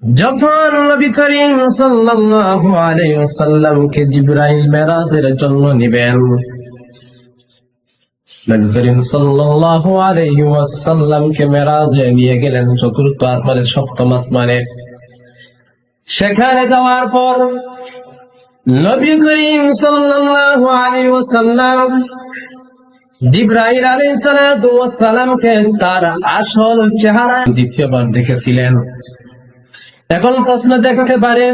যখন নবী করিম সাল্লাল্লাহু আলাইহি ওয়াসাল্লামকে জিবরাইল মেরাজের জন্য নিবেন, নবী করিম সাল্লাল্লাহু আলাইহি ওয়াসাল্লামকে মেরাজে নিয়ে গেলেন চতুর্থ আসমানে, সপ্তম আসমানে। সেখানে যাওয়ার পর নবী করিম সাল্লাল্লাহু আলাইহি ওয়াসাল্লাম জিবরাইল আলাইহিস সালাতু ওয়াস সালামকে তার আসল চেহারা দ্বিতীয়বার দেখেছিলেন। এখন প্রশ্ন দেখতে পারে,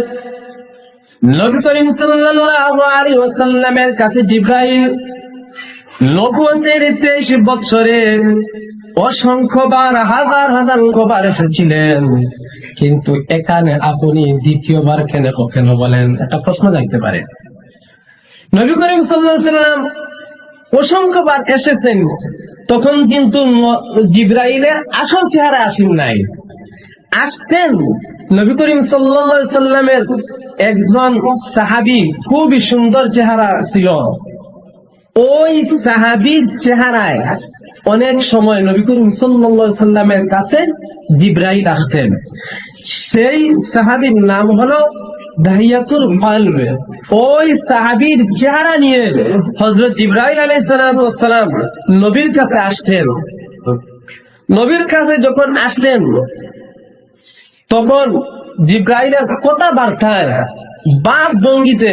নবী করিম সাল্লাল্লাহু আলাইহি ওয়াসাল্লামের কাছে জিবরাইল নবুয়তের 23 বছরে অসংখ্যবার হাজার হাজার বার এসেছিলেন, কিন্তু এখানে আপনি দ্বিতীয়বার কেন বলেন? একটা প্রশ্ন জাগতে পারে। নবী করিম সাল্লাল্লাহু আলাইহি ওয়াসাল্লাম অসংখ্যবার এসেছেন, তখন কিন্তু জিবরাইলের আসল চেহারা আসেন নাই। আসতেন নবী করিম সাল্লাল্লাহু আলাইহি ওয়াসাল্লামের একজন সাহাবী, খুবই সুন্দর চেহারা ছিল। ওই সাহাবীর চেহারায় অনেক সময় নবী করিম সাল্লাল্লাহু আলাইহি ওয়াসাল্লামের কাছে জিবরাইল আসতেন। সেই সাহাবীর নাম হলো দাহিয়াতুল কলব। ওই সাহাবীর চেহারা নিয়ে হযরত জিবরাইল আলাইহিস সালাম নবীর কাছে আসতেন। নবীর কাছে যখন আসলেন, তখন জিবরাইলের কথাবার্তায় বাক ভঙ্গিতে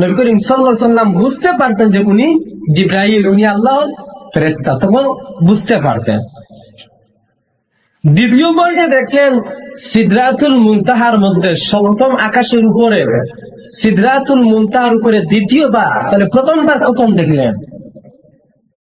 নবী করিম সাল্লাল্লাহু আলাইহি ওয়াসাল্লাম বুঝতে পারতেন যে উনি জিবরাইল, উনি আল্লাহর ফেরেশতা, তখন বুঝতে পারতেন। দ্বিতীয় পর্যায়ে দেখলেন সিদরাতুল মুনতাহার মধ্যে, সপ্তম আকাশের উপরে সিদরাতুল মুনতাহার উপরে দ্বিতীয়বার, তাহলে প্রথমবার কখন দেখলেন?